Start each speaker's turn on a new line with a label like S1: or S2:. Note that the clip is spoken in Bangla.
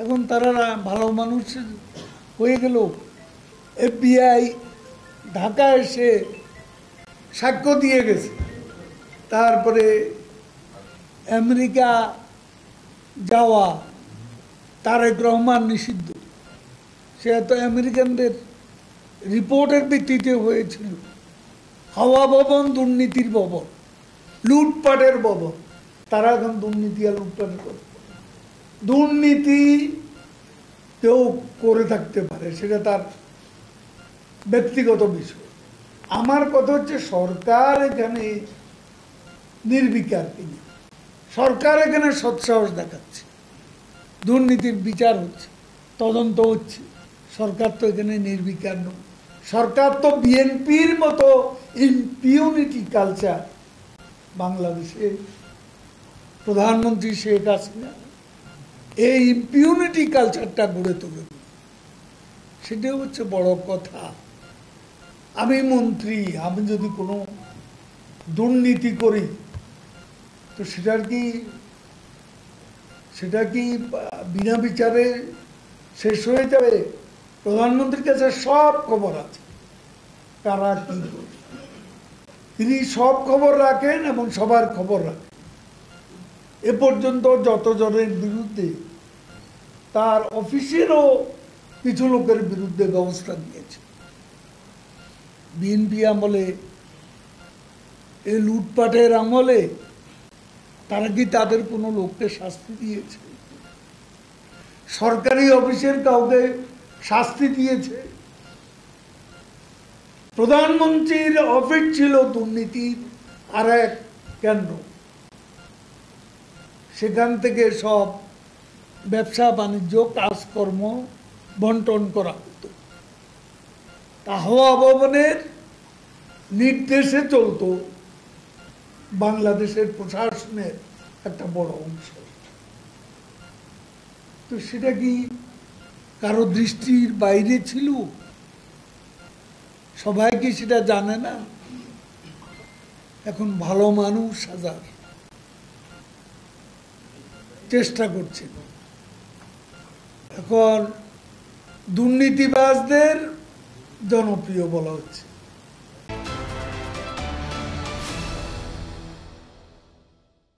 S1: এখন তারা ভালো মানুষ হয়ে গেল। FBI ঢাকা এসে সাক্ষ্য দিয়ে গেছে। তারপরে আমেরিকা যাওয়া তারেক রহমান নিষিদ্ধ, সে তো আমেরিকানদের রিপোর্টের ভিত্তিতে হয়েছিল। হাওয়া ভবন দুর্নীতির ভবন, লুটপাটের ভবন। তারা এখন দুর্নীতি আর লুটপাটের কথা। দুর্নীতি কেউ করে থাকতে পারে, সেটা তার ব্যক্তিগত বিষয়। আমার কথা হচ্ছে সরকার এখানে নির্বিকার কিনা। সরকার এখানে সৎসাহস দেখাচ্ছে, দুর্নীতির বিচার হচ্ছে, তদন্ত হচ্ছে। সরকার তো এখানে নির্বিকার নয়। সরকার তো বিএনপির মতো ইম্পিউনিটি কালচার বাংলাদেশে প্রধানমন্ত্রী শেখ হাসিনা এই ইম্পিউনিটি কালচারটা গড়ে তোলে, সেটা হচ্ছে বড় কথা। আমি মন্ত্রী, আমি যদি কোনো দুর্নীতি করি তো সেটা কি বিনা বিচারে শেষ হয়ে যাবে? প্রধানমন্ত্রীর কাছে সব খবর আছে, কারা কি করে। তিনি সব খবর রাখেন এবং সবার খবর রাখেন। এ পর্যন্ত যতজনের বিরুদ্ধে, তার অফিসেরও কিছু লোকের বিরুদ্ধে ব্যবস্থা নিয়েছে। বিএনপি আমলে, এই লুটপাটের আমলে তারা কি তাদের কোনো লোককে শাস্তি দিয়েছে? সরকারি অফিসের কাউকে শাস্তি দিয়েছে? প্রধানমন্ত্রীর অফিস ছিল দুর্নীতির আর এক কেন্দ্র। সেখান থেকে সব ব্যবসা বাণিজ্য কাজকর্ম বন্টন করা হতো। হাওয়া ভবনের নির্দেশে চলত বাংলাদেশের প্রশাসনের একটা বড় অংশ। তো সেটা কি কারো দৃষ্টির বাইরে ছিল? সবাই কি সেটা জানে না? এখন ভালো মানুষ হাজার চেষ্টা করছে। এখন দুর্নীতিবাজদের জনপ্রিয় বলা হচ্ছে।